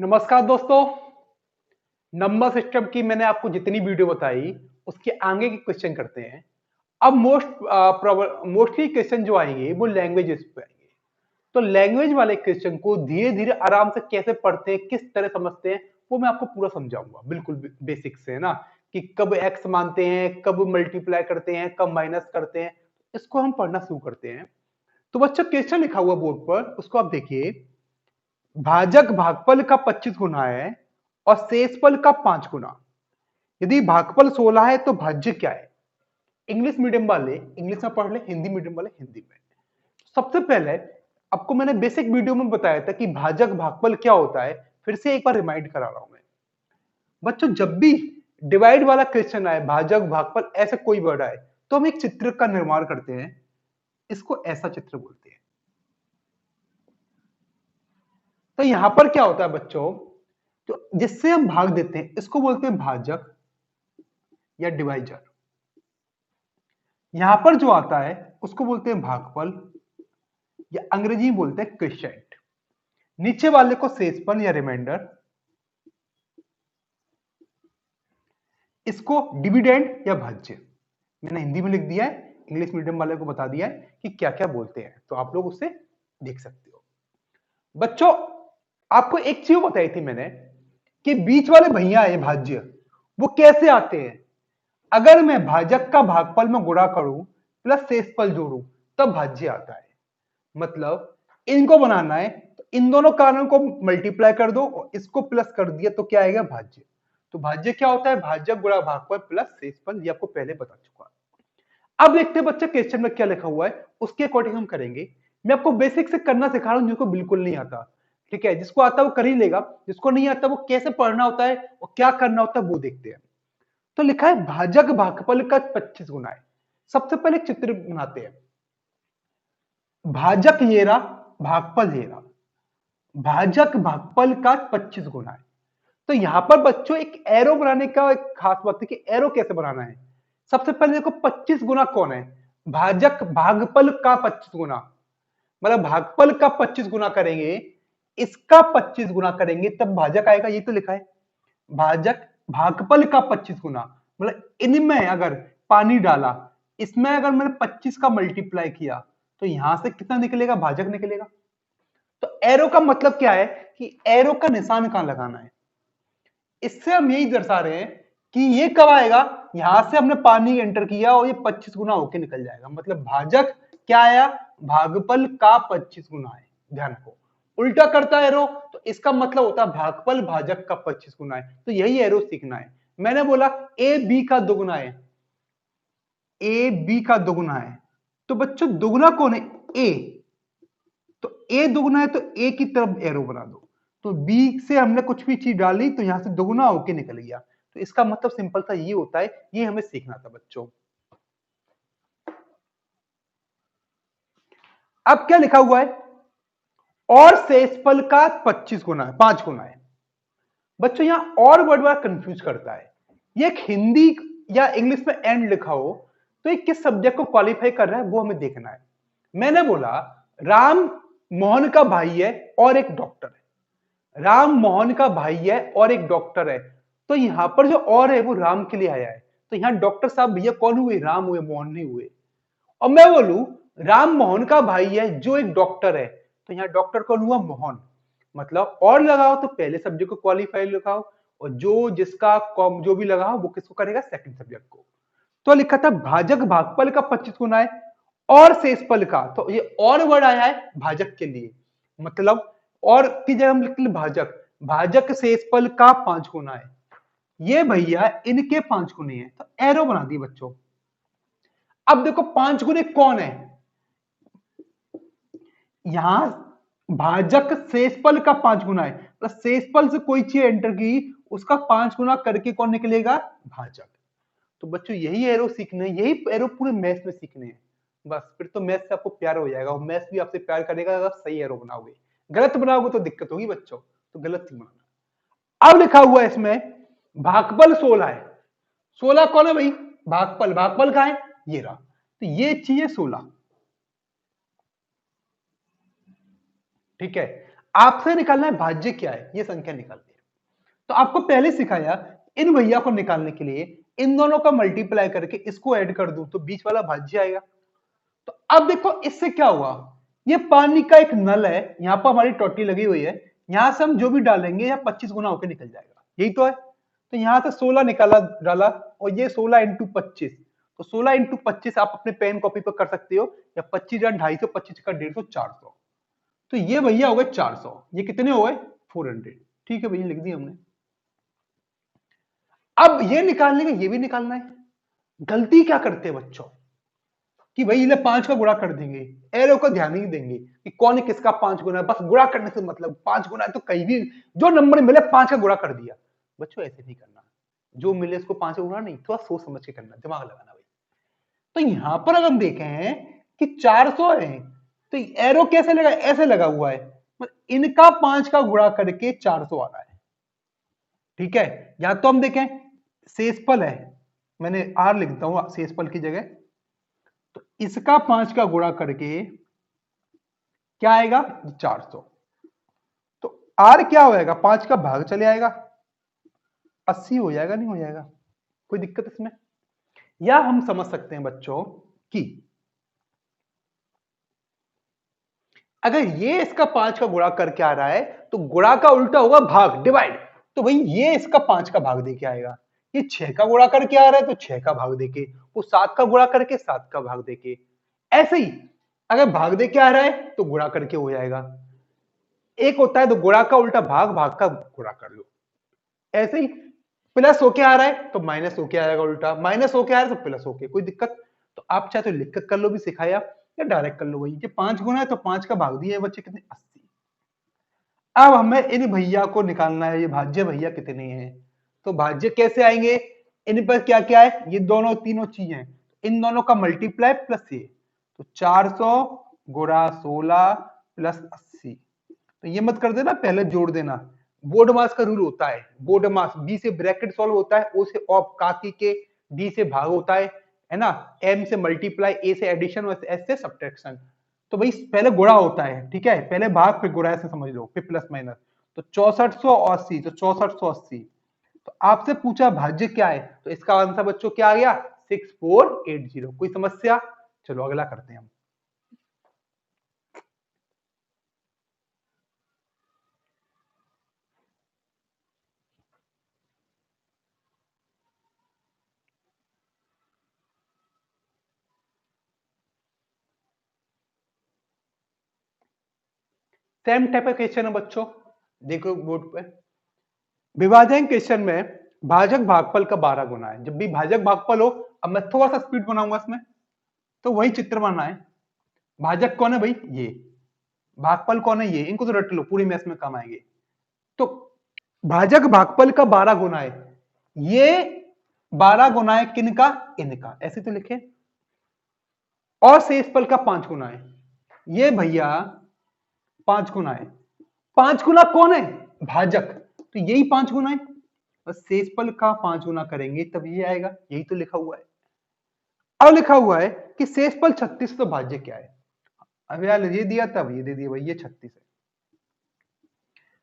नमस्कार दोस्तों। Number system की मैंने आपको जितनी वीडियो बताई उसके आगे के क्वेश्चन करते हैं। अब मोस्टली क्वेश्चन जो आएंगे वो लैंग्वेजेस पे आएंगे। तो लैंग्वेज वाले क्वेश्चन को धीरे धीरे आराम से कैसे पढ़ते हैं, किस तरह समझते हैं, वो मैं आपको पूरा समझाऊंगा। बिल्कुल बेसिक से, है ना, कि कब एक्स मानते हैं, कब मल्टीप्लाई करते हैं, कब माइनस करते हैं। इसको हम पढ़ना शुरू करते हैं। तो बच्चों, क्वेश्चन लिखा हुआ बोर्ड पर, उसको आप देखिए। भाजक भागफल का 25 गुना है और शेषफल का 5 गुना। यदि भागफल 16 है तो भाज्य क्या है? इंग्लिश मीडियम वाले इंग्लिश में पढ़ ले, हिंदी मीडियम वाले हिंदी में। सबसे पहले आपको मैंने बेसिक वीडियो में बताया था कि भाजक भागफल क्या होता है। फिर से एक बार रिमाइंड करा रहा हूं मैं। बच्चों, जब भी डिवाइड वाला क्वेश्चन आए, भाजक भागफल ऐसे कोई वर्ड आए, तो हम एक चित्र का निर्माण करते हैं। इसको ऐसा चित्र बोलते हैं। तो यहां पर क्या होता है बच्चों, तो जिससे हम भाग देते हैं इसको बोलते हैं भाजक या डिवाइजर। यहां पर जो आता है उसको बोलते हैं भागफल या अंग्रेजी में बोलते हैं क्वोशिएंट। नीचे वाले को शेषफल या रिमाइंडर, इसको डिविडेंड या भाज्य। मैंने हिंदी में लिख दिया है, इंग्लिश मीडियम वाले को बता दिया है कि क्या क्या बोलते हैं, तो आप लोग उससे देख सकते हो। बच्चों, आपको एक चीज बताई थी मैंने कि बीच वाले भैया है भाज्य, वो कैसे आते हैं। अगर मैं भाजक का भागफल में गुणा करूं प्लस शेषफल जोड़ूं तब भाज्य आता है। मतलब इनको बनाना है तो इन दोनों कारणों को मल्टीप्लाई कर दो और इसको प्लस कर दिया तो क्या आएगा? भाज्य। तो भाज्य क्या होता है? भाजक गुणा भागफल प्लस शेषफल। ये आपको पहले बता चुका। अब देखते हैं बच्चे क्वेश्चन में क्या लिखा हुआ है, उसके अकॉर्डिंग हम करेंगे। मैं आपको बेसिक से करना सिखा रहा हूं, जिसको बिल्कुल नहीं आता। ठीक है, जिसको आता है वो कर ही लेगा, जिसको नहीं आता वो कैसे पढ़ना होता है और क्या करना होता है वो देखते हैं। तो लिखा है भाजक भागफल का 25 गुना है। सबसे पहले चित्र बनाते हैं। भाजक ये रहा, भागफल ये रहा। भाजक भागफल का 25 गुना है। तो यहां पर बच्चों एक एरो बनाने का एक खास बात है कि एरो कैसे बनाना है। सबसे पहले देखो 25 गुना कौन है? भाजक भागफल का 25 गुना। मतलब भागफल का 25 गुना करेंगे, इसका 25 गुना करेंगे तब भाजक आएगा। ये तो लिखा है भाजक भागफल का 25 गुना। मतलब इनमें अगर पानी डाला, इसमें अगर मैंने 25 का मल्टीप्लाई किया तो यहां से कितना निकलेगा? भाजक निकलेगा। तो एरो का मतलब क्या है कि एरो का निशान कहां लगाना है। इससे हम यही दर्शा रहे हैं कि ये कब आएगा। यहां से हमने पानी एंटर किया और ये 25 गुना होके निकल जाएगा। मतलब भाजक क्या आया? भागफल का 25 गुना है। ध्यान रखो, उल्टा करता है एरो तो इसका मतलब होता है भागफल भाजक का 25 गुना है। तो यही एरो सीखना है। मैंने बोला ए बी का दोगुना है, ए बी का दोगुना है। तो बच्चों दोगुना कौन है? ए। तो ए दुगुना है तो ए की तरफ एरो बना दो। तो बी से हमने कुछ भी चीज डाली तो यहां से दुगुना होके निकल गया। तो इसका मतलब सिंपल सा ये होता है। ये हमें सीखना था बच्चों। अब क्या लिखा हुआ है? और शेषफल का 25 गुना है, 5 गुना है। बच्चों यहां और वर्ड बड़ा कंफ्यूज करता है। ये एक हिंदी या इंग्लिश में एंड लिखा हो तो ये किस सब्जेक्ट को क्वालिफाई कर रहा है वो हमें देखना है। मैंने बोला राम मोहन का भाई है और एक डॉक्टर है। राम मोहन का भाई है और एक डॉक्टर है। तो यहां पर जो और है वो राम के लिए आया है। तो यहां डॉक्टर साहब भैया कौन हुए? राम हुए, मोहन नहीं हुए। और मैं बोलूं राम मोहन का भाई है जो एक डॉक्टर है, तो यहां डॉक्टर कौन हुआ? मोहन। मतलब और लगाओ तो पहले सब्जेक्ट को क्वालिफाई लगाओ, और जो जिसका जो भी लगाओ वो किसको करेगा? सेकंड सब्जेक्ट को। तो लिखा था भाजक भागफल का 25 गुना है और शेषफल का। तो ये और वर्ड आया है भाजक के लिए। मतलब और की जगह हम लिखते भाजक, भाजक शेषफल का 5 गुना है। ये भैया इनके 5 गुने हैं। तो एरो बना दिए बच्चों। अब देखो 5 गुने कौन है? यहां भाजक शेषफल का 5 गुना है। तो शेषफल से कोई चीज एंटर की, उसका 5 गुना करके कौन निकलेगा? भाजक। तो बच्चों यही एरो सीखने हैं, यही एरो पूरे मैथ्स में सीखने हैं। बस फिर तो मैथ्स से आपको प्यार हो जाएगा और मैथ्स भी आपसे प्यार करेगा अगर सही एरो बनाओगे। गलत बनाओगे तो दिक्कत होगी बच्चों, तो गलत ही बनाना। अब लिखा हुआ है इसमें भागफल 16 है। 16 कौन है भाई? भागफल। भागफल कहां है? ये रहा। तो ये चीज है 16। ठीक है। आपसे निकालना है भाज्य क्या है, ये संख्या निकालनी है। तो आपको पहले सिखाया इन भैया को निकालने के लिए इन दोनों का मल्टीप्लाई करके इसको ऐड कर दूं तो बीच वाला भाज्य आएगा। तो अब देखो इससे क्या हुआ, ये पानी का एक नल है, यहां पर हमारी टोटी लगी हुई है, यहां से हम जो भी डालेंगे या 25 गुना होकर निकल जाएगा, यही तो है। तो यहां से 16 निकाला डाला और ये 16 इंटू 25, तो 16 इंटू 25 आप अपने पेन कॉपी पर कर सकते हो, या 25 या 250, 25 का 150, 400। तो ये भैया हो गए 400, ये कितने हो गए 400। ठीक है भैया लिख दिया हमने। अब ये निकालने का ये भी निकालना है। गलती क्या करते हैं बच्चों कि भाई इन्हें 5 का गुणा कर देंगे, एरो को ध्यान ही देंगे कि कौन किसका 5 गुना, बस गुणा करने से मतलब 5 गुना है तो कहीं भी जो नंबर मिले 5 का गुणा कर दिया। बच्चों ऐसे नहीं करना, जो मिले उसको 5 का गुणा नहीं, थोड़ा सोच समझ के करना, दिमाग लगाना भाई। तो यहां पर अगर हम देखें कि 400 है तो एरो कैसे लगा, ऐसे लगा हुआ है, इनका 5 का गुणा करके 400 आ रहा है। ठीक है, या तो हम देखें शेषफल है, मैंने आर लिखता हूं शेषफल की जगह, तो इसका 5 का गुणा करके क्या आएगा 400। तो आर क्या होएगा, 5 का भाग चले आएगा, 80 हो जाएगा, नहीं हो जाएगा, कोई दिक्कत इसमें। या हम समझ सकते हैं बच्चों कि अगर ये इसका 5 का गुणा करके आ रहा है तो गुणा का उल्टा होगा भाग, डिवाइड। तो भाई ये इसका 5 का भाग देके आएगा, ये 6 का गुणा करके आ रहा है तो 6 का भाग देके, वो 7 का गुणा करके 7 का भाग देके। ऐसे ही अगर भाग देके आ रहा है तो गुणा करके हो जाएगा, एक होता है तो गुणा का उल्टा भाग, भाग का गुणा कर लो। ऐसे ही प्लस होके आ रहा है तो माइनस होके आएगा उल्टा, माइनस होके आ रहा है तो प्लस होके, कोई दिक्कत। तो आप चाहे तो लिख कर लो भी सिखाया, या डायरेक्ट कर लो, वही कि 5 गुना है तो 5 का भाग दिया है बच्चे कितने 80। अब हमें इन भैया को निकालना है, ये भाज्य भैया कितने हैं। तो भाज्य कैसे आएंगे, इन पर क्या क्या है, ये दोनों तीनों चीजें हैं, इन दोनों का मल्टीप्लाई प्लस ये, तो 400 गुणा 16 प्लस 80। तो ये मत कर देना, पहले जोड़ देना। बोर्ड मास का रूल होता है, बोर्ड मास, बी से ब्रैकेट सॉल्व होता है, ओ से ऑफ काकी के, डी से भाग होता है ना, एम से मल्टीप्लाई, ए से एडिशन और एस से सब्ट्रैक्शन। तो भाई पहले गुणा होता है, ठीक है, पहले भाग फिर गुणा, ऐसे समझ लो, फिर प्लस माइनस। तो 6480, तो 6480। तो आपसे पूछा भाज्य क्या है, तो इसका आंसर बच्चों क्या आ गया 6480। कोई समस्या, चलो अगला करते हैं हम। सेम टाइप का क्वेश्चन है बच्चों, देखो बोर्ड पे। विभाजन क्वेश्चन में भाजक भागफल का 12 गुना है। जब भी भाजक भागफल हो, अब मैं थोड़ा सा स्पीड बनाऊंगा इसमें, तो वही चित्र बनाना है। भाजक कौन है भाई, ये भागफल कौन है, ये, इनको तो रट लो, पूरी मैथ में काम आएंगे। तो भाजक भागफल का 12 गुना है, ये 12 गुना है किनका, इनका, ऐसे तो लिखे। और शेषफल का 5 गुना है, ये भैया 5 गुना है। 5 गुना कौन है, भाजक, तो यही 5 गुना है, बस शेषफल का 5 गुना करेंगे तब ये आएगा, यही तो लिखा हुआ है। अब लिखा हुआ है कि शेषफल 36 तो भाज्य क्या है। अब यार ये दिया तब ये दे दिया भाई, ये 36 है।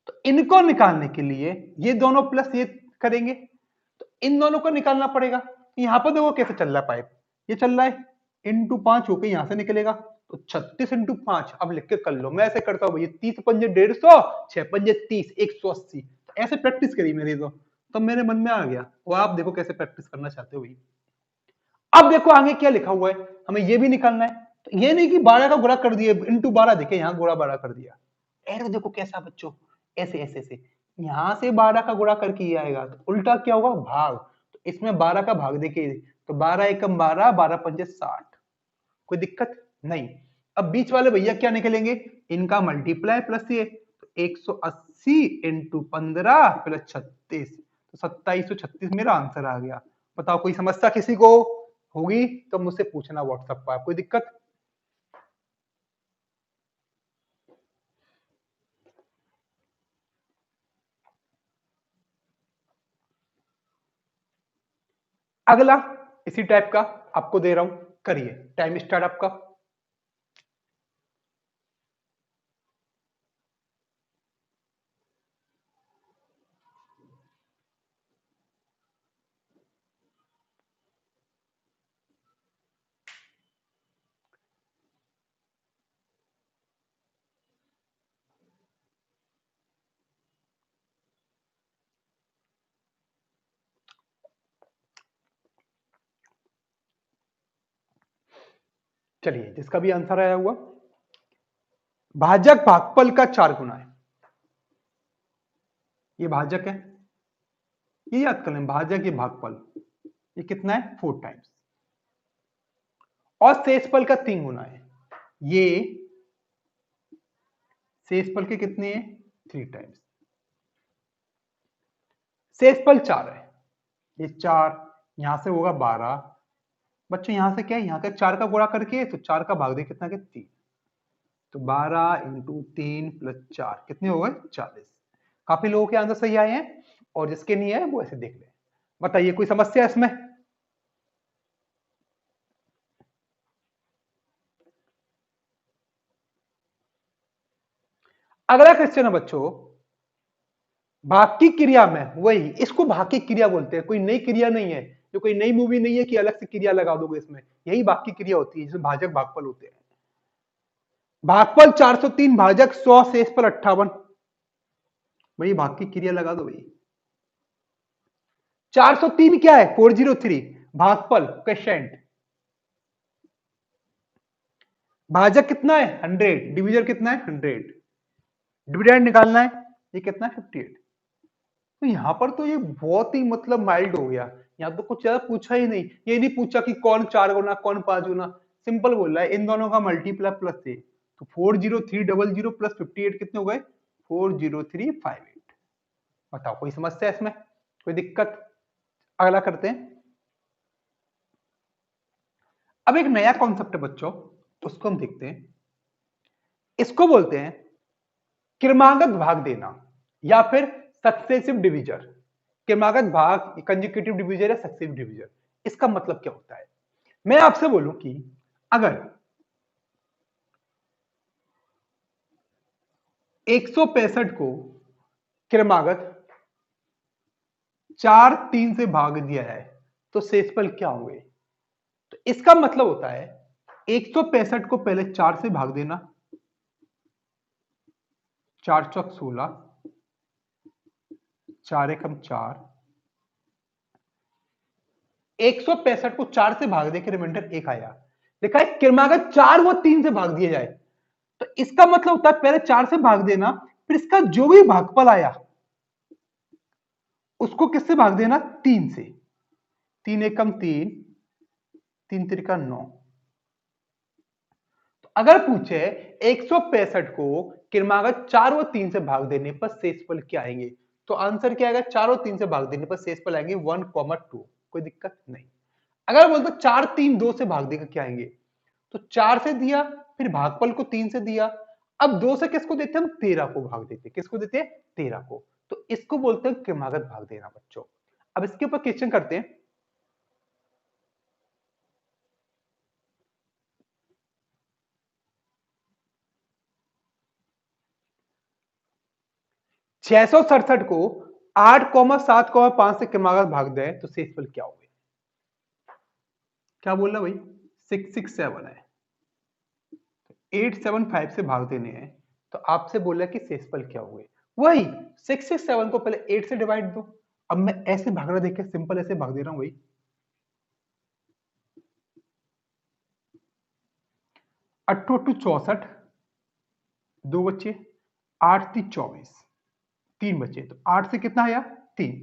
तो इनको निकालने के लिए ये दोनों प्लस ये करेंगे, तो इन दोनों को निकालना पड़ेगा। यहां पर देखो कैसे चल रहा है पाइप, ये चल रहा है, इंटू 5 होकर यहां से निकलेगा, तो 36 इंटू 5। अब लिख के कर लो, मैं ऐसे करता हूँ भैया, 30 पंजे 150, 6 पंजे 30, 180। तो ऐसे प्रैक्टिस करी मेरी तो मेरे मन में आ गया, और आप देखो कैसे प्रैक्टिस करना चाहते हो भाई। अब देखो आगे क्या लिखा हुआ है, हमें ये भी निकालना है। तो ये नहीं कि 12 का गुणा कर दिया इंटू 12, देखे यहाँ गुणा 12 कर दिया, एरो देखो कैसा बच्चों, ऐसे ऐसे ऐसे, यहां से 12 का गुणा करके ये आएगा, तो उल्टा क्या होगा भाग, तो इसमें 12 का भाग देखिए, तो 12 एकम 12, 12 पंजे 60, कोई दिक्कत नहीं। अब बीच वाले भैया क्या निकलेंगे, इनका मल्टीप्लाई प्लस ये, तो 180 इंटू 15 प्लस 36, तो 2736 मेरा आंसर आ गया। बताओ कोई समस्या किसी को होगी तो मुझसे पूछना व्हाट्सएप पर, कोई दिक्कत। अगला इसी टाइप का आपको दे रहा हूं, करिए, टाइम स्टार्ट आपका। चलिए जिसका भी आंसर आया हुआ, भाजक भागफल का 4 गुना है। ये भाजक है, ये याद कर लें, भाजक ये भागफल, ये कितना है 4 टाइम्स, और शेषफल का 3 गुना है। ये शेषफल के कितने हैं 3 टाइम्स, शेषफल 4 है, ये 4, यहां से होगा 12 बच्चों, यहां से क्या है, यहां का 4 का गुणा करके तो 4 का भाग दे कितना के 3, तो 12 इंटू 3 प्लस 4 कितने हो गए 40। काफी लोगों के आंसर सही आए हैं, और जिसके नहीं है वो ऐसे देख ले। बताइए कोई समस्या है इसमें? अगला क्वेश्चन है बच्चों, भाग की क्रिया में, वही इसको भाग की क्रिया बोलते हैं, कोई नई क्रिया नहीं है, जो कोई नई मूवी नहीं है कि अलग से क्रिया लगा दोगे इसमें, यही भाग की क्रिया होती है जिसमें भाजक भागफल होते हैं। भागफल 403, भाजक 100, शेषफल 58, वही भाग की क्रिया लगा दो भाई। 403 क्या है 403, भागफल क्वेश्चन, भाजक कितना है 100, डिविजन कितना है 100, डिविडेंड निकालना है, ये कितना है 58। तो यहां पर तो ये बहुत ही मतलब माइल्ड हो गया, यहां तो कुछ ज्यादा पूछा ही नहीं, ये नहीं पूछा कि कौन 4 गुना कौन 5 गुना, सिंपल बोल रहा है इन दोनों का मल्टीप्लाई प्लस से, तो 40300 प्लस 58 कितने हो गए 40358। बताओ कोई समस्या है इसमें, कोई दिक्कत? अगला करते हैं। अब एक नया कॉन्सेप्ट है बच्चों, उसको हम देखते हैं, इसको बोलते हैं क्रमागत भाग देना या फिर सक्सेसिव डिवीजर। क्रमागत भाग, कंसेक्यूटिव डिवीजर या सक्सेसिव डिवीजर, इसका मतलब क्या होता है? मैं आपसे बोलूं कि अगर 165 को क्रमागत 4 3 से भाग दिया जाए तो शेषफल क्या होंगे? तो इसका मतलब होता है 165 को पहले 4 से भाग देना, 4 चौक 16, 4 एकम 4, 165 को 4 से भाग दे के रिमाइंडर 1 आया, देखा है क्रमागत 4 वो 3 से भाग दिया जाए, तो इसका मतलब होता है पहले 4 से भाग देना, फिर इसका जो भी भागफल आया उसको किससे भाग देना 3 से, 3 एकम 3, 3 त्रिका 9। तो अगर पूछे 165 को क्रमागत 4 व 3 से भाग देने पर शेषफल क्या आएंगे, तो आंसर क्या आएगा 4 और 3 से भाग देने पर शेषफल आएंगे 1,2, कोई दिक्कत नहीं। अगर बोलते 4 3 2 से भाग देगा क्या आएंगे, तो 4 से दिया, फिर भागफल को 3 से दिया, अब 2 से किसको देते हैं हम 13 को भाग देते हैं, किसको देते हैं 13 को, तो इसको बोलते हैं क्रमागत भाग देना बच्चों। अब इसके ऊपर क्वेश्चन करते हैं, छह सौ सड़सठ को 8,7,5 से क्रमागत भाग दे तो शेषफल क्या होगा? क्या बोल रहा भाई 667 है, 875 से भाग देने हैं, तो आपसे बोला कि शेषफल क्या हुए, वही 667 को पहले 8 से डिवाइड दो, अब मैं ऐसे भागना देख के सिंपल ऐसे भाग दे रहा हूं भाई, 8 8 64, 2 बच्चे, 8 3 24, 3 बचे, तो 8 से कितना आया 3,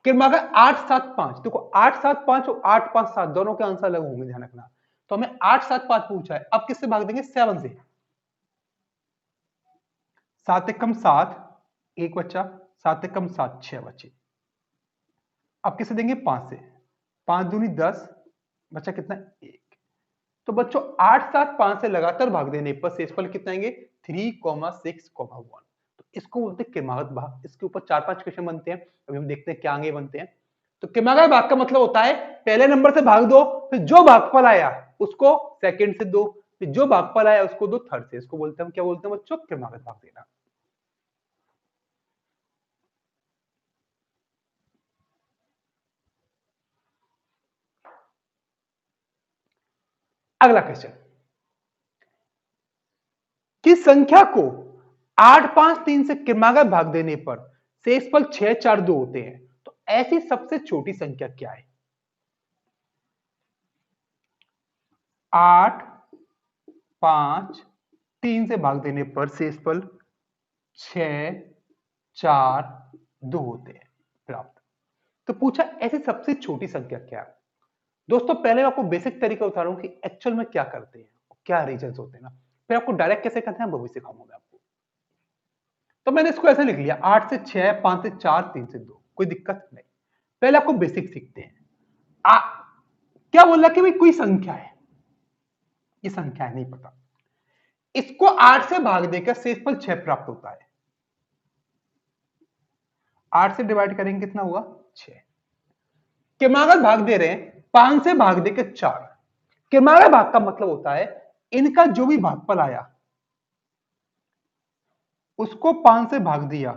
क्रमागत 875, देखो 875 और 857 दोनों के आंसर अलग होंगे, ध्यान रखना, तो हमें 875 पूछा है, अब किससे भाग देंगे 7 से, 7 एकम 7, एक बच्चा, 7 एकम 7 6 बचे, अब किसे देंगे 5 से, 5 दूनी 10, बच्चा कितना 1, तो बच्चों 875 से लगातार भाग देने पर शेषफल कितना आएंगे 3,6,1, तो इसको बोलते हैं क्रमागत भाग। इसके ऊपर 4-5 क्वेश्चन बनते हैं, अभी हम देखते हैं क्या आगे बनते हैं। तो क्रमागत भाग का मतलब होता है पहले नंबर से भाग दो, फिर जो भागफल आया उसको सेकंड से दो, फिर जो भागफल आया उसको दो थर्ड से, इसको बोलते हैं, हम क्या बोलते हैं बच्चों क्रमागत भाग देना। अगला क्वेश्चन, किस संख्या को 8 5 3 से क्रमागत भाग देने पर शेषफल 6 4 2 होते हैं, तो ऐसी सबसे छोटी संख्या क्या है? 8 5, 3 से भाग देने पर शेषफल 6, 4, 2 होते हैं प्राप्त। तो पूछा ऐसी सबसे छोटी संख्या क्या है। दोस्तों पहले मैं आपको बेसिक तरीका बता रहा हूं कि एक्चुअल में क्या करते हैं, क्या रीजंस होते हैं ना, फिर आपको डायरेक्ट कैसे करते हैं वो भी सिखाऊंगा मैं आपको। तो मैंने इसको ऐसे लिख लिया 8 से 6, 5 से 4, 3 से 2, कोई दिक्कत नहीं। पहले आपको बेसिक सीखते हैं। आ, क्या बोल रहा कि भाई कोई संख्या है, ये संख्या है नहीं पता, इसको 8 से भाग देकर शेषफल 6 प्राप्त होता है। 8 से डिवाइड करेंगे कितना हुआ 6। किमागत भाग दे रहे हैं 5 से भाग देकर 4। किमागत भाग का मतलब होता है इनका जो भी भागफल आया उसको 5 से भाग दिया,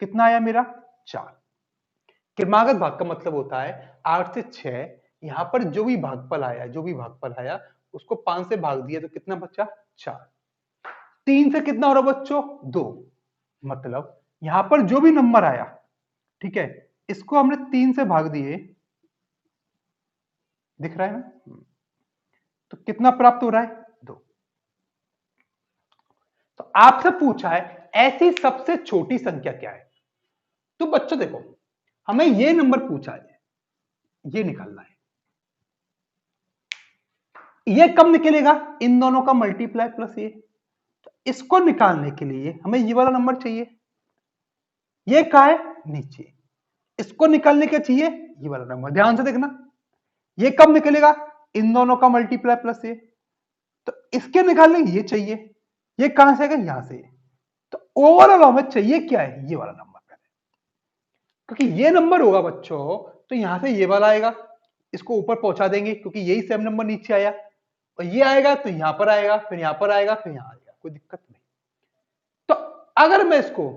कितना आया मेरा 4। क्रमागत भाग का मतलब होता है 8 से 6, यहां पर जो भी भागफल आया, जो भी भागफल आया उसको 5 से भाग दिया तो कितना बचा 4। 3 से कितना हो रहा बच्चों 2, मतलब यहां पर जो भी नंबर आया, ठीक है, इसको हमने 3 से भाग दिए, दिख रहा है ना, तो कितना प्राप्त हो रहा है 2। तो आपसे पूछा है ऐसी सबसे छोटी संख्या क्या है। तो बच्चों देखो हमें ये नंबर पूछा है, ये निकालना है। ये कब निकलेगा, इन दोनों का मल्टीप्लाई प्लस ये। तो इसको निकालने के लिए हमें ये वाला नंबर चाहिए, ये क्या है नीचे, इसको निकालने के चाहिए ये वाला नंबर। ध्यान से देखना ये कब निकलेगा, इन दोनों का मल्टीप्लाई प्लस ये। तो इसके निकालने ये चाहिए, ये कहां से आएगा यहां से। तो ओवरऑल हमें चाहिए क्या है ये वाला नंबर पहले, क्योंकि ये नंबर होगा बच्चों तो यहां से ये वाला आएगा, इसको ऊपर पहुंचा देंगे क्योंकि यही सेम नंबर नीचे आया, और ये आएगा तो यहां पर आएगा, फिर यहां पर आएगा, फिर यहां आएगा, कोई दिक्कत नहीं। तो अगर मैं इसको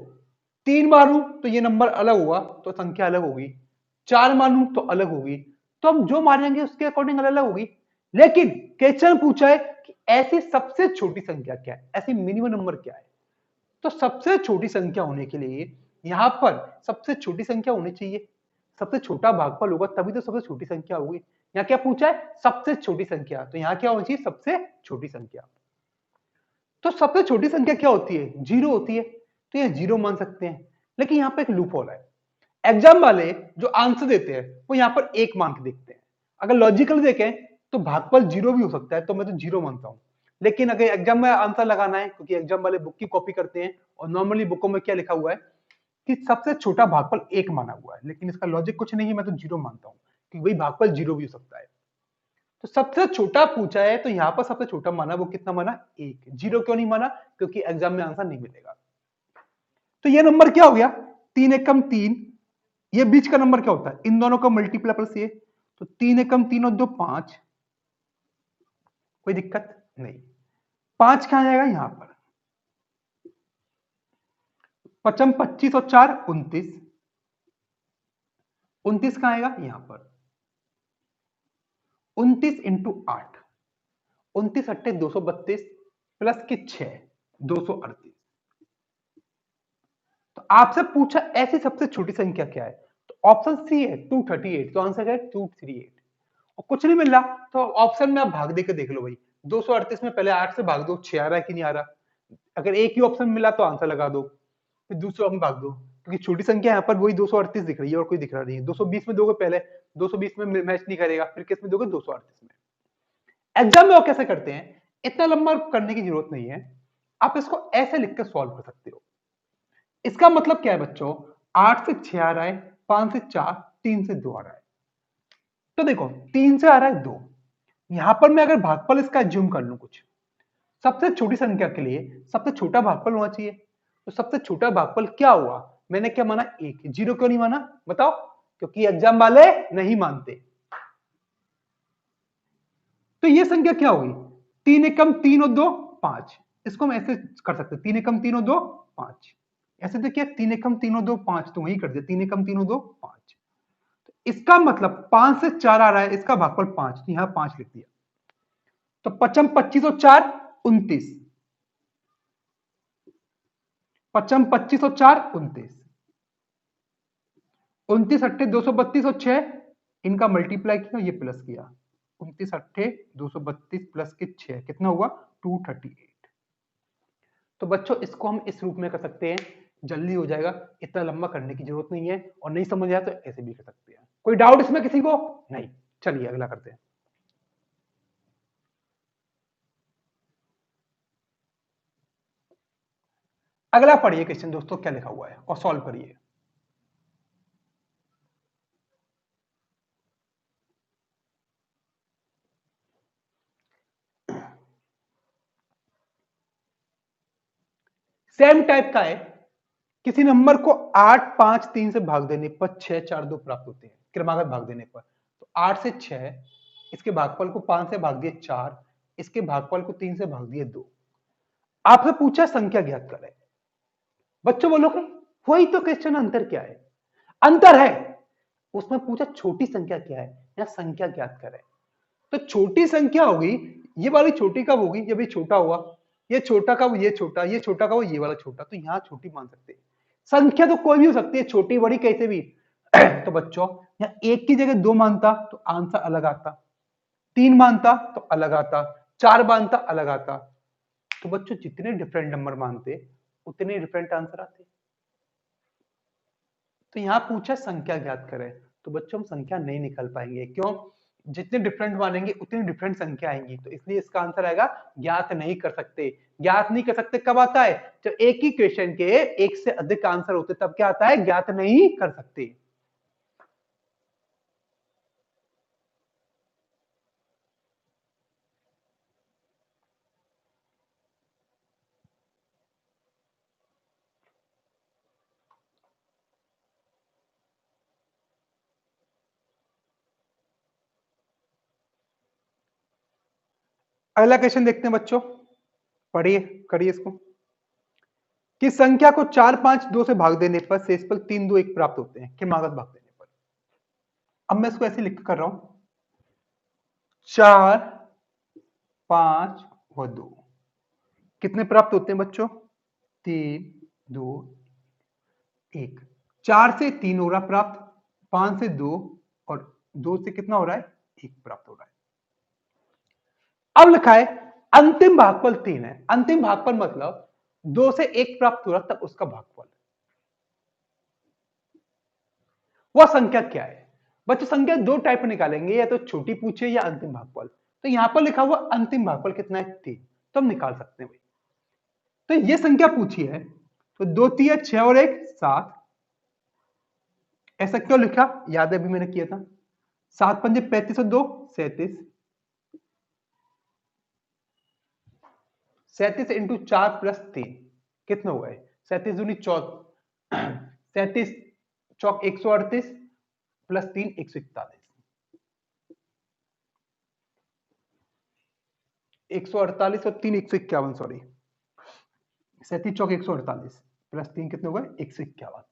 3 मानूं तो ये नंबर अलग हुआ तो संख्या अलग होगी, 4 मानूं तो अलग होगी, तो हम जो मानेंगे उसके अकॉर्डिंग अलग अलग होगी। लेकिन क्वेश्चन पूछा है कि ऐसी सबसे छोटी संख्या क्या है, ऐसी मिनिमम नंबर क्या है। तो सबसे छोटी संख्या होने के लिए यहां पर सबसे छोटी संख्या होनी चाहिए, सबसे छोटा भागफल होगा तभी तो सबसे छोटी संख्या होगी। यहाँ क्या पूछा है सबसे छोटी संख्या, तो यहाँ क्या होनी चाहिए सबसे छोटी संख्या। तो सबसे छोटी संख्या क्या होती है जीरो होती है, तो ये जीरो मान सकते हैं। लेकिन यहाँ पे एक लूप होल है, एग्जाम वाले जो आंसर देते हैं वो यहाँ पर एक मान के देखते हैं। अगर लॉजिकल देखें तो भागफल जीरो भी हो सकता है, तो मैं तो जीरो मानता हूं। लेकिन अगर एग्जाम में आंसर लगाना है, क्योंकि एग्जाम वाले बुक की कॉपी करते हैं और नॉर्मली बुकों में क्या लिखा हुआ है कि सबसे छोटा भागफल एक माना हुआ है, लेकिन इसका लॉजिक कुछ नहीं है, मैं तो जीरो मानता हूं कि वही भागफल जीरो भी हो सकता है। तो सबसे छोटा पूछा है तो यहां पर सबसे छोटा माना, वो कितना माना एक। जीरो क्यों नहीं माना, क्योंकि एग्जाम में आंसर नहीं मिलेगा। तो ये नंबर क्या हो गया 3 एकम 3, ये बीच का नंबर क्या होता है इन दोनों का मल्टीप्लाई प्लस ये, तो 3 एकम 3 और 2 5, कोई दिक्कत नहीं। 5 कहां जाएगा यहां पर, 5 25 और 4 29, 29 कहां आएगा यहां पर, 29 इंटू 8, 29 अट्ठे 232 प्लस के 6 238। तो आपसे पूछा ऐसी सबसे छोटी संख्या क्या है, तो ऑप्शन सी है 238, तो आंसर है 238। और कुछ नहीं मिल रहा तो ऑप्शन में आप भाग देकर देख लो भाई, 238 में पहले 8 से भाग दो 6 आ रहा है कि नहीं आ रहा। अगर एक ही ऑप्शन मिला तो आंसर लगा दो, फिर दूसरे ऑप्शन भाग दो, क्योंकि छोटी संख्या यहाँ पर वही 238 दिख रही है और कोई दिख रहा नहीं है। 220 में दोगे पहले, 220 में मैच नहीं करेगा, फिर किस में दोगे 238 में। एग्जाम में वो कैसे करते हैं, इतना लंबा करने की जरूरत नहीं है, आप इसको ऐसे लिख कर सॉल्व कर सकते हो। इसका मतलब क्या है बच्चों, 8 से 6 आ रहा है, 5 से 4, 3 से 2 आ रहा है। तो देखो 3 से आ रहा है 2, यहां पर मैं अगर भागफल इसका ज्यूम कर लूं कुछ, सबसे छोटी संख्या के लिए सबसे छोटा भागफल होना चाहिए। तो सबसे छोटा भागफल क्या हुआ, मैंने क्या माना एक, जीरो क्यों नहीं माना बताओ, क्योंकि एग्जाम वाले नहीं मानते। तो ये संख्या क्या होगी 3 एकम 3 और 2 5, इसको हम ऐसे कर सकते हैं 3 एकम 3 और 2 5, ऐसे देखिए 3 एकम 3 और 2 5, तो वही कर दिया 3 एकम 3 और 2 5। इसका मतलब 5 से 4 आ रहा है, इसका भागफल 5, यहां 5 लिख दिया। तो 55 25 और 4 29, 55 25 और 4 29, 29 अट्ठे 232 और 6, इनका मल्टीप्लाई किया ये प्लस किया, 29 अट्ठे 232 प्लस के 6 कितना हुआ 238। तो बच्चों इसको हम इस रूप में कर सकते हैं, जल्दी हो जाएगा, इतना लंबा करने की जरूरत नहीं है, और नहीं समझ आया तो ऐसे भी कर सकते हैं। कोई डाउट इसमें किसी को? नहीं। चलिए अगला करते हैं। अगला पढ़िए क्वेश्चन दोस्तों क्या लिखा हुआ है और सॉल्व करिए। सेम टाइप का है, किसी नंबर को 8 5 3 से भाग देने पर 6 4 2 प्राप्त होते हैं, क्रमागत भाग देने पर। तो 8 से 6, इसके भागफल को 5 से भाग दिए 4, इसके भागफल को 3 से भाग दिए 2। आपसे पूछा संख्या ज्ञात करें। बच्चों बोलोगे वही तो क्वेश्चन, अंतर क्या है? अंतर है, उसमें पूछा छोटी संख्या क्या है या संख्या ज्ञात करें। तो छोटी संख्या होगी, ये वाली छोटी कब होगी जब ये छोटा हुआ, ये छोटा कब ये छोटा, ये छोटा कब ये वाला छोटा, तो यहां छोटी मान सकते हैं। संख्या तो कोई भी हो सकती है, छोटी बड़ी कैसे भी। तो बच्चों यहाँ एक की जगह 2 मानता तो आंसर अलग आता, 3 मानता तो अलग आता, 4 मानता अलग आता। तो बच्चों जितने डिफरेंट नंबर मानते उतने डिफरेंट आंसर आते। तो यहां पूछा संख्या ज्ञात करें, तो बच्चों हम संख्या नहीं निकाल पाएंगे, क्यों? जितने डिफरेंट मानेंगे उतनी डिफरेंट संख्या आएंगी, तो इसलिए इसका आंसर आएगा ज्ञात नहीं कर सकते। ज्ञात नहीं कर सकते कब आता है? जब एक ही क्वेश्चन के एक से अधिक आंसर होते तब क्या आता है? ज्ञात नहीं कर सकते। अगला क्वेश्चन देखते हैं बच्चों, पढ़िए करिए इसको। कि संख्या को 4 5 2 से भाग देने पर शेषफल 3 2 1 प्राप्त होते हैं, क्रमागत भाग देने पर। अब मैं इसको ऐसे लिख कर रहा हूं, 4 5 व 2 कितने प्राप्त होते हैं बच्चों? 3 2 1। 4 से 3 हो रहा प्राप्त, 5 से 2, और 2 से कितना हो रहा है? 1 प्राप्त हो रहा है। अब लिखा है अंतिम भागफल 3 है। अंतिम भागफल मतलब 2 से 1 प्राप्त हो रहा तब उसका भागफल, वह संख्या क्या है? बच्चों संख्या दो टाइप निकालेंगे, या तो छोटी पूछे या अंतिम भागफल। तो यहां पर लिखा हुआ अंतिम भागफल कितना है? 3, तो हम निकाल सकते हैं भाई। तो ये संख्या पूछी है, तो 2 3 6 और 1 7। ऐसा क्यों लिखा? याद है अभी मैंने किया था, 7 पंजे 35 और 2 37। 37 इंटू 4 प्लस 3 कितना हुआ है? 37 दूनी 37 चौक 138 प्लस 3 141। 148 और 3 151, सॉरी 37 चौक 148 प्लस 3 कितने हो गए? 151।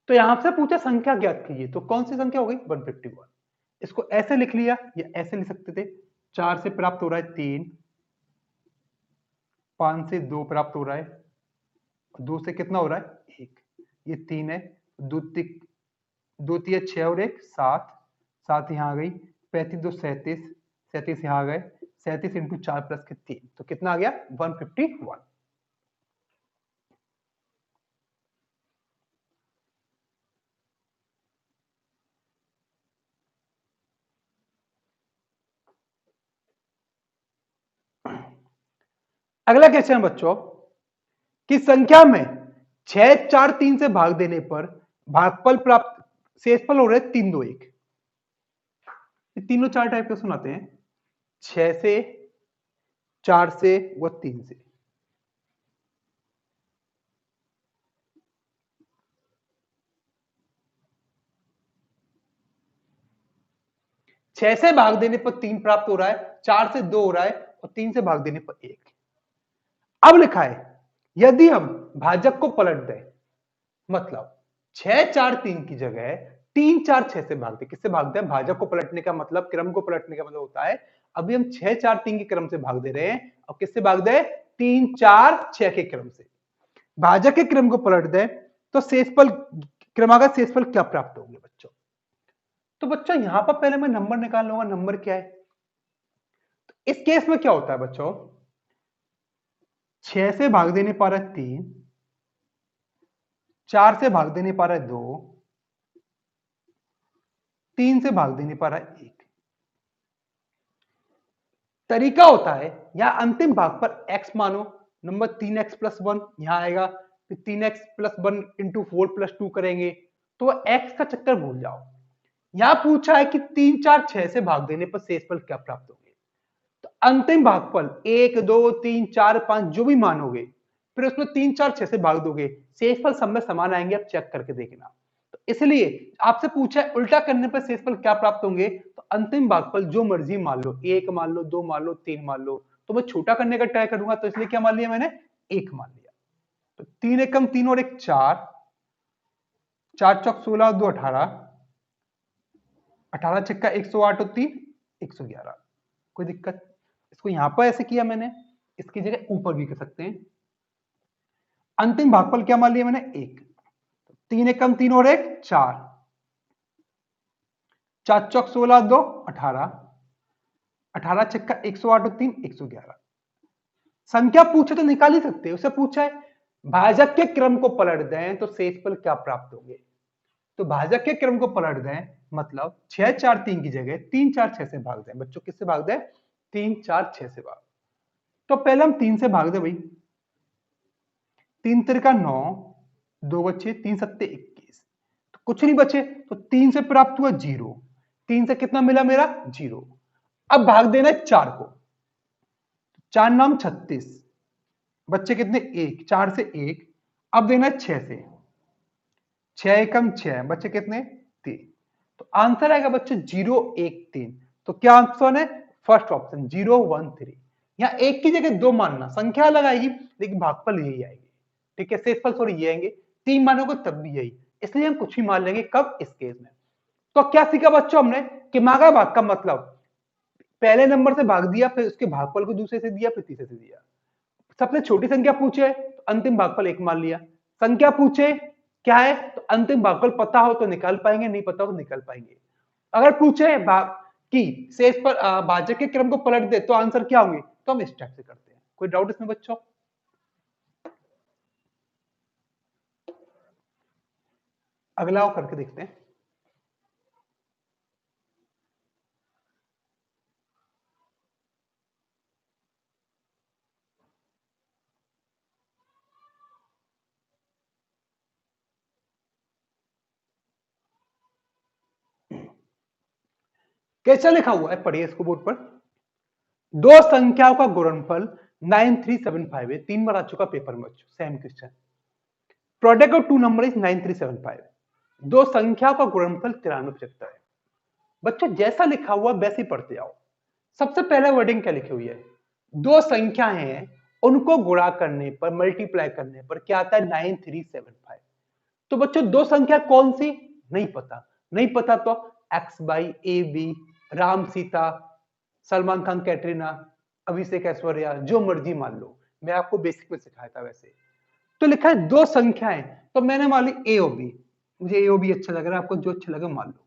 तो यहां से पूछा संख्या ज्ञात कीजिए, तो कौन सी संख्या हो गई? 151। इसको ऐसे लिख लिया या ऐसे लिख सकते थे, 4 से प्राप्त हो रहा है 3, 5 से 2 प्राप्त हो रहा है, 2 से कितना हो रहा है? 1। ये 3 है, 2 2 3 6 और 1 7, 7 यहां आ गई, 35 2 37, 37 यहां आ गए, 37 इंटू 4 प्लस के 3, तो कितना आ गया? 151। अगला क्वेश्चन बच्चों, कि संख्या में 6 4 3 से भाग देने पर भागफल प्राप्त, शेषफल हो रहे 3 2 1। तीनों चार टाइप के सुनाते हैं, 6 से, 4 से व 3 से। छह से भाग देने पर 3 प्राप्त हो रहा है, 4 से 2 हो रहा है, और 3 से भाग देने पर 1। अब लिखा है यदि हम भाजक को पलट दें, मतलब 6 4 3 की जगह 3 4 6 से भाग दे। किससे भाग दे? भाजक को पलटने का मतलब, क्रम को पलटने का मतलब होता है, अभी हम 6 4 3 के क्रम से भाग दे रहे हैं, और किससे भाग दे? 3 4 6 के क्रम से। भाजक के क्रम को पलट दें तो शेषफल, क्रमागत शेषफल क्या प्राप्त होंगे बच्चों? तो बच्चों यहां पर पहले मैं नंबर निकाल लूंगा, नंबर क्या है। तो इस केस में क्या होता है बच्चों, 6 से भाग देने पा रहा है 3, 4 से भाग देने पा रहा है 2, 3 से भाग देने पा रहा है 1। तरीका होता है या अंतिम भाग पर x मानो, नंबर 3x प्लस 1 यहां आएगा, फिर 3x प्लस 1 इंटू 4 प्लस 2 करेंगे तो वह x का चक्कर भूल जाओ। यहां पूछा है कि 3, 4, 6 से भाग देने पर शेषफल क्या प्राप्त होंगे। तो अंतिम भागफल 1, 2, 3, 4, 5 जो भी मानोगे, फिर उसमें 3, 4, 6 से भाग दोगे, शेषफल सब में समान आएंगे, आप चेक करके देखना। तो इसलिए आपसे पूछा है उल्टा करने पर शेषफल क्या प्राप्त होंगे, तो अंतिम भागफल जो मर्जी मान लो, 1 मान लो, 2 मान लो, 3 मान लो, तो मैं छोटा करने का ट्राई करूंगा, तो इसलिए क्या मान लिया मैंने, 1 मान लिया। तो 3 एकम 3 और 1 4, 4 चौक 16, 2 18, 18 छक्का 108 और 3 111। कोई दिक्कत, इसको यहां पर ऐसे किया मैंने, इसकी जगह ऊपर भी कर सकते हैं। अंतिम भागफल क्या मान लिया मैंने, 1। 3 एकम 3 और 1 4, 4 चौक 16, 2 18, 18 छक्का 108 और 3 111। संख्या पूछे तो निकाल ही सकते हैं, उसे पूछा है भाजक के क्रम को पलट दें तो शेषफल क्या प्राप्त होंगे। तो भाजक के क्रम को पलट दें मतलब 6, 4, 3 की जगह 3, 4, 6 से भाग दें। बच्चों किससे भाग दें, 3, 4, 6 से भाग। तो पहले हम 3 से भाग दें भाई, 3 तिरका 9, 2 बचे, 3 सत्ते 21, तो कुछ नहीं बचे, तो 3 से प्राप्त हुआ 0, 3 से कितना मिला मेरा 0। अब भाग देना है 4 को, 4 नाम 36, बच्चे कितने 1, 4 से 1, अब देना है 6 से, 6 एकम 6, बच्चे कितने 3। तो आंसर आएगा बच्चों 0, 1, 3। तो क्या आंसर है, फर्स्ट ऑप्शन 0, 1, 3। यहाँ एक की जगह 2 मानना, संख्या अलग आएगी लेकिन भागफल यही आएगी, ठीक है, शेषफल थोड़ी ये आएंगे, 3 मानोगे तब भी यही, इसलिए हम कुछ भी मान लेंगे, कब, इस केस में। तो क्या सीखा बच्चों हमने कि मागा भाग का मतलब पहले नंबर से भाग दिया, फिर उसके भागफल को दूसरे से दिया, फिर तीसरे से दिया। सबसे छोटी संख्या पूछे तो अंतिम भागफल 1 मान लिया, संख्या पूछे क्या है तो अंतिम भागफल पता हो तो निकाल पाएंगे, नहीं पता हो तो निकाल पाएंगे। अगर पूछे भाग की शेष पर भाजक के क्रम को पलट दे तो आंसर क्या होंगे, तो हम इस टाइप से करते हैं। कोई डाउट इसमें बच्चों, अगला करके देखते हैं। कैसा लिखा हुआ है पढ़िए इसको बोर्ड पर, दो संख्याओं का गुणनफल 9375 है, 3 बार आ चुका पेपर में बच्चों, same question. Product of two number is 9375, दो संख्याओं का गुणनफल 9375 है। बच्चों जैसा लिखा हुआ वैसे ही पढ़ते जाओ। सबसे पहला वर्डिंग क्या लिखी हुई है, दो संख्याएं हैं उनको गुणा करने पर, मल्टीप्लाई करने पर क्या आता है 9375। तो बच्चों दो संख्या कौन सी, नहीं पता, नहीं पता तो X by A B, Ram Sita, Salman Khan Katrina, Abhishek Aishwarya, जो मर्जी मान लो, मैं आपको बेसिक में सिखाया था वैसे। तो लिखा है दो संख्याएं, तो मैंने मान ली ए और बी, मुझे ए और बी अच्छा लग रहा है, आपको जो अच्छा लगे मान लो।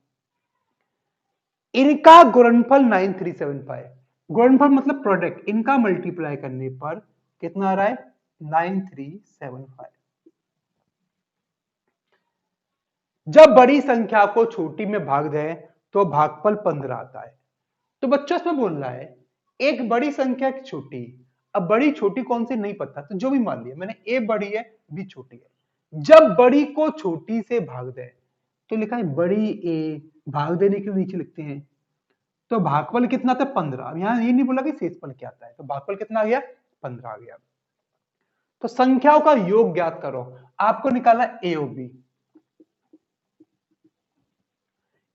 इनका गुणनफल 9375, गुणनफल मतलब प्रोडक्ट, इनका मल्टीप्लाई करने पर कितना आ रहा है 9375। जब बड़ी संख्या को छोटी में भाग दें तो भागफल 15 आता है। तो बच्चों इसमें बोल रहा है एक बड़ी संख्या की छोटी, अब बड़ी छोटी कौन सी नहीं पता, तो जो भी मान लिया मैंने, ए बड़ी है बी छोटी है। जब बड़ी को छोटी से भाग दे तो लिखा है बड़ी ए, भाग देने के लिए नीचे लिखते हैं, तो भागफल कितना था 15। अब यहां ये नहीं बोला कि शेषफल क्या आता है, तो भागफल कितना आ गया 15 आ गया। तो संख्याओं का योग ज्ञात करो, आपको निकालना ए और बी,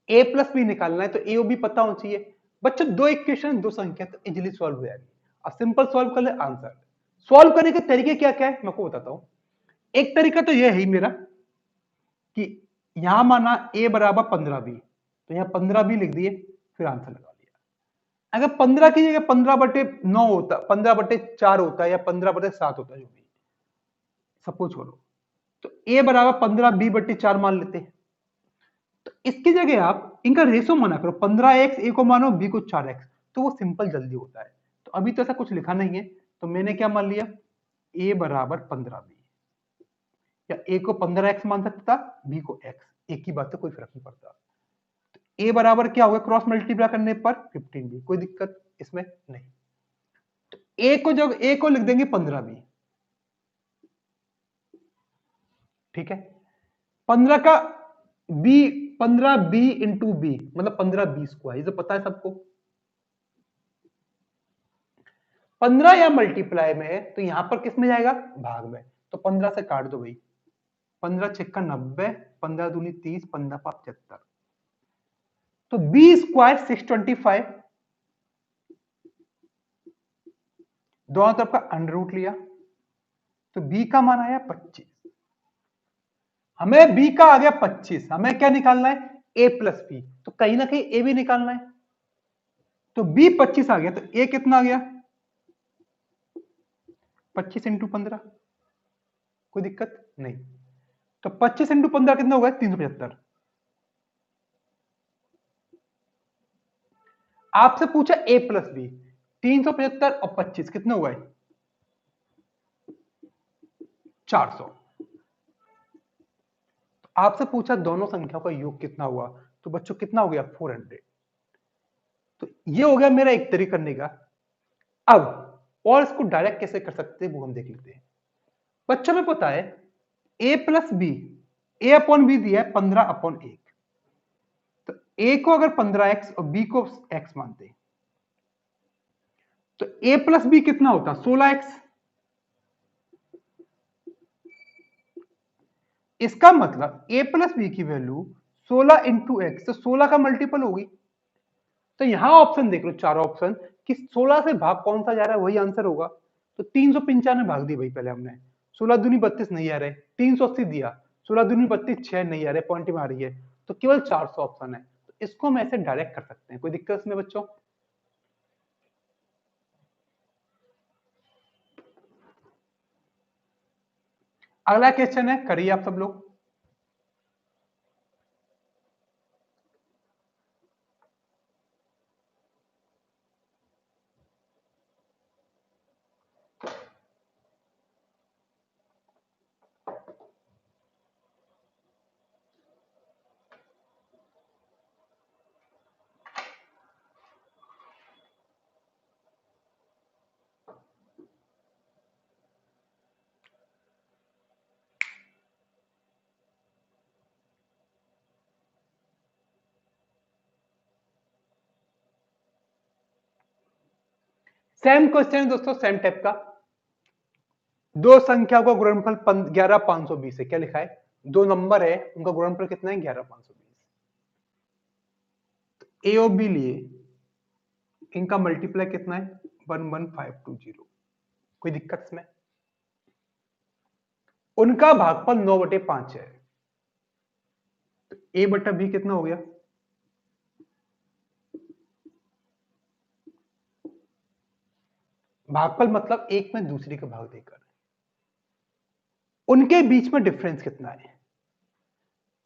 ए प्लस बी निकालना है तो ए और बी पता होना चाहिए। बच्चों दो इक्वेशन दो संख्या तो इजीली सॉल्व हो जाएगी। अब सिंपल सॉल्व कर ले आंसर। सॉल्व करने के तरीके क्या क्या है मैं आपको बताता हूं। एक तरीका तो यह है मेरा कि यहां माना ए बराबर 15 बी, तो यहां 15 बी लिख दिए, फिर आंसर लगा लिया। अगर 15 की जगह 15/9 होता, 15/4 होता है या 15/7 होता है, जो भी सपोज करो, तो ए बराबर 15 बी/4 मान लेते हैं। तो इसकी जगह आप इनका रेशो माना करो, 15x ए को मानो, बी को 4x, तो वो सिंपल जल्दी होता है। तो अभी तो ऐसा कुछ लिखा नहीं है, तो मैंने क्या मान लिया, a बराबर 15b, या a को 15x मान सकता था, b को x, एक ही बात है, कोई फर्क नहीं पड़ता। तो a बराबर क्या होगा क्रॉस मल्टीप्लाई करने पर 15b, कोई दिक्कत इसमें नहीं। तो a को लिख देंगे 15b, ठीक है। 15 का b, 15b इंटू बी मतलब 15b स्क्वायर, ये तो पता है सबको। 15 या मल्टीप्लाई में है तो यहां पर किस में जाएगा, भाग में, तो 15 से काट दो भाई, 15 छक्का 90, 15 दूनी 30, 15 पाँच 75, तो बी स्क्वायर 625, दोनों तरफ का अंडर रूट लिया, तो बी का मान आया 25। हमें बी का आ गया 25, हमें क्या निकालना है, ए प्लस बी, तो कहीं ना कहीं ए भी निकालना है, तो बी 25 आ गया, तो ए कितना आ गया, 25 इंटू 15, कोई दिक्कत नहीं। तो 25 इंटू 15 कितना होगा, 375। आपसे पूछा ए प्लस बी, 375 और 25 कितना हुआ है, 400। आपसे पूछा दोनों संख्याओं का योग कितना हुआ, तो बच्चों कितना हो गया, 400। तो ये हो गया मेरा एक तरीका करने का। अब और इसको डायरेक्ट कैसे कर सकते हैं वो हम देख लेते हैं। बच्चों में पता है ए प्लस बी, ए अपॉन बी दिया है 15/1, तो ए को अगर 15x और बी को x मानते हैं, तो a प्लस बी कितना होता, 16x। इसका मतलब a प्लस बी की वैल्यू 16 इंटू एक्स, तो 16 का मल्टीपल होगी। तो यहां ऑप्शन देख लो, चारों ऑप्शन कि 16 से भाग कौन सा जा रहा है वही आंसर होगा। तो 395 भाग दी भाई पहले हमने, 16 दूनी 32 नहीं आ रहे, 380 दिया, 16 दूनी 32 6 नहीं आ रहे, पॉइंट में आ रही है, तो केवल 400 ऑप्शन है। तो इसको हम ऐसे डायरेक्ट कर सकते हैं, कोई दिक्कत इसमें बच्चों। अगला क्वेश्चन है, करिए आप सब लोग। सेम क्वेश्चन है दोस्तों, सेम टाइप का। दो संख्या का गुणनफल 11,520 है, क्या लिखा है, दो नंबर है उनका गुणनफल कितना है, 11,520। ए और बी लिए, इनका मल्टीप्लाई कितना है, 11520, कोई दिक्कत इसमें। उनका भागफल 9/5 है, तो ए बटा बी कितना हो गया, भागफल मतलब एक में दूसरे का भाग देकर। उनके बीच में डिफरेंस कितना है,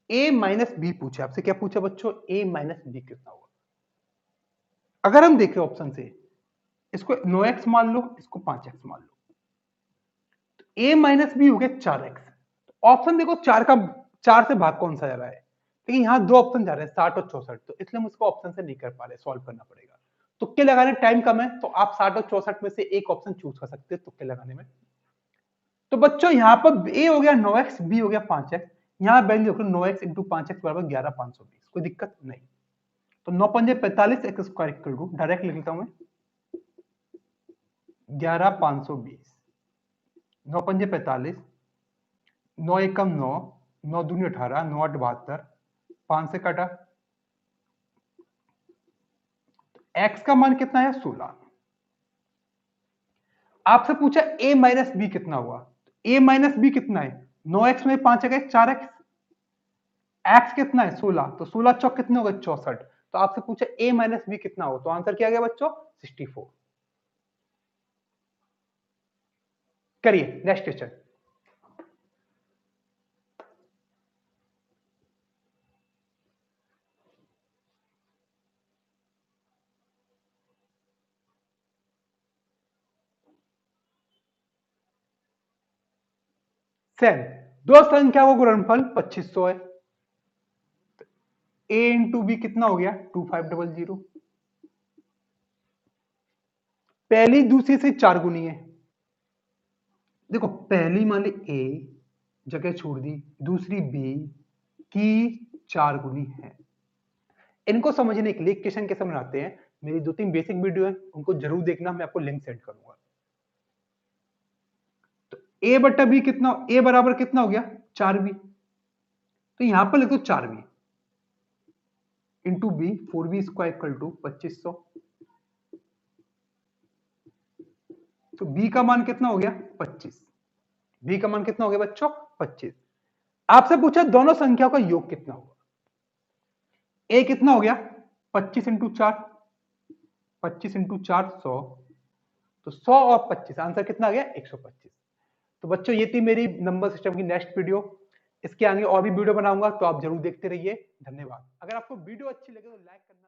ए माइनस बी पूछा आपसे, क्या पूछा बच्चों, ए माइनस बी कितना होगा। अगर हम देखें ऑप्शन से, इसको 9x मान लो, इसको 5x मान लो, तो a माइनस बी हो गया 4x। ऑप्शन देखो, चार से भाग कौन सा जा रहा है, लेकिन यहाँ दो ऑप्शन जा रहे हैं 60 और 64, तो इसलिए हम उसको ऑप्शन से नहीं कर पा रहे, सॉल्व करना पड़ेगा। तुक्के लगाने टाइम कम है, तो आप 60 और 64 में से एक ऑप्शन चूज कर सकते हैं तुक्के लगाने में। तो बच्चों यहाँ पर ए हो गया 9x, बी हो गया 5x, यहाँ वैल्यू देखो 9x इंटू 5x बराबर 11,520, कोई दिक्कत नहीं। तो 9 पंजे 45 x square equal to, direct लिख लेता हूं मैं, 11,520, 9 पंजे 45, 9 एकम 9, 9 दूनी 18, 9 8 72, 5 से काटा, एक्स का मान कितना है, 16। आपसे पूछा ए माइनस बी कितना हुआ, ए माइनस बी कितना है, 9x में 5 है 4x, एक्स कितना है 16, तो 16 चौक कितने हो गए 64। तो आपसे पूछा ए माइनस बी कितना हो, तो आंसर क्या गया बच्चों, 64। करिए नेक्स्ट क्वेश्चन। सेम, दो संख्या का गुणनफल 2500 है। a इंटू बी कितना हो गया 2500। पहली दूसरी से 4 गुनी है। देखो पहली मान ली a जगह छोड़ दी, दूसरी b की 4 गुनी है। इनको समझने के लिए क्वेश्चन कैसे बनाते हैं, मेरी 2-3 बेसिक वीडियो है, उनको जरूर देखना, मैं आपको लिंक सेंड करूंगा। तो a बट्टा b कितना, a बराबर कितना हो गया 4b, तो यहां पर लिख दो 4b into B, 4b square equal to 2500। तो b का मान कितना हो गया 25, b का मान कितना हो गया बच्चों 25। आपसे पूछा दोनों संख्याओं का योग कितना होगा, a कितना हो गया 25 इंटू 4, 25 इंटू 4 100, तो 100 और 25 आंसर कितना आ गया 125। तो बच्चों ये थी मेरी नंबर सिस्टम की नेक्स्ट वीडियो, इसके आगे और भी वीडियो बनाऊंगा, तो आप जरूर देखते रहिए। धन्यवाद। अगर आपको वीडियो अच्छी लगे तो लाइक करना।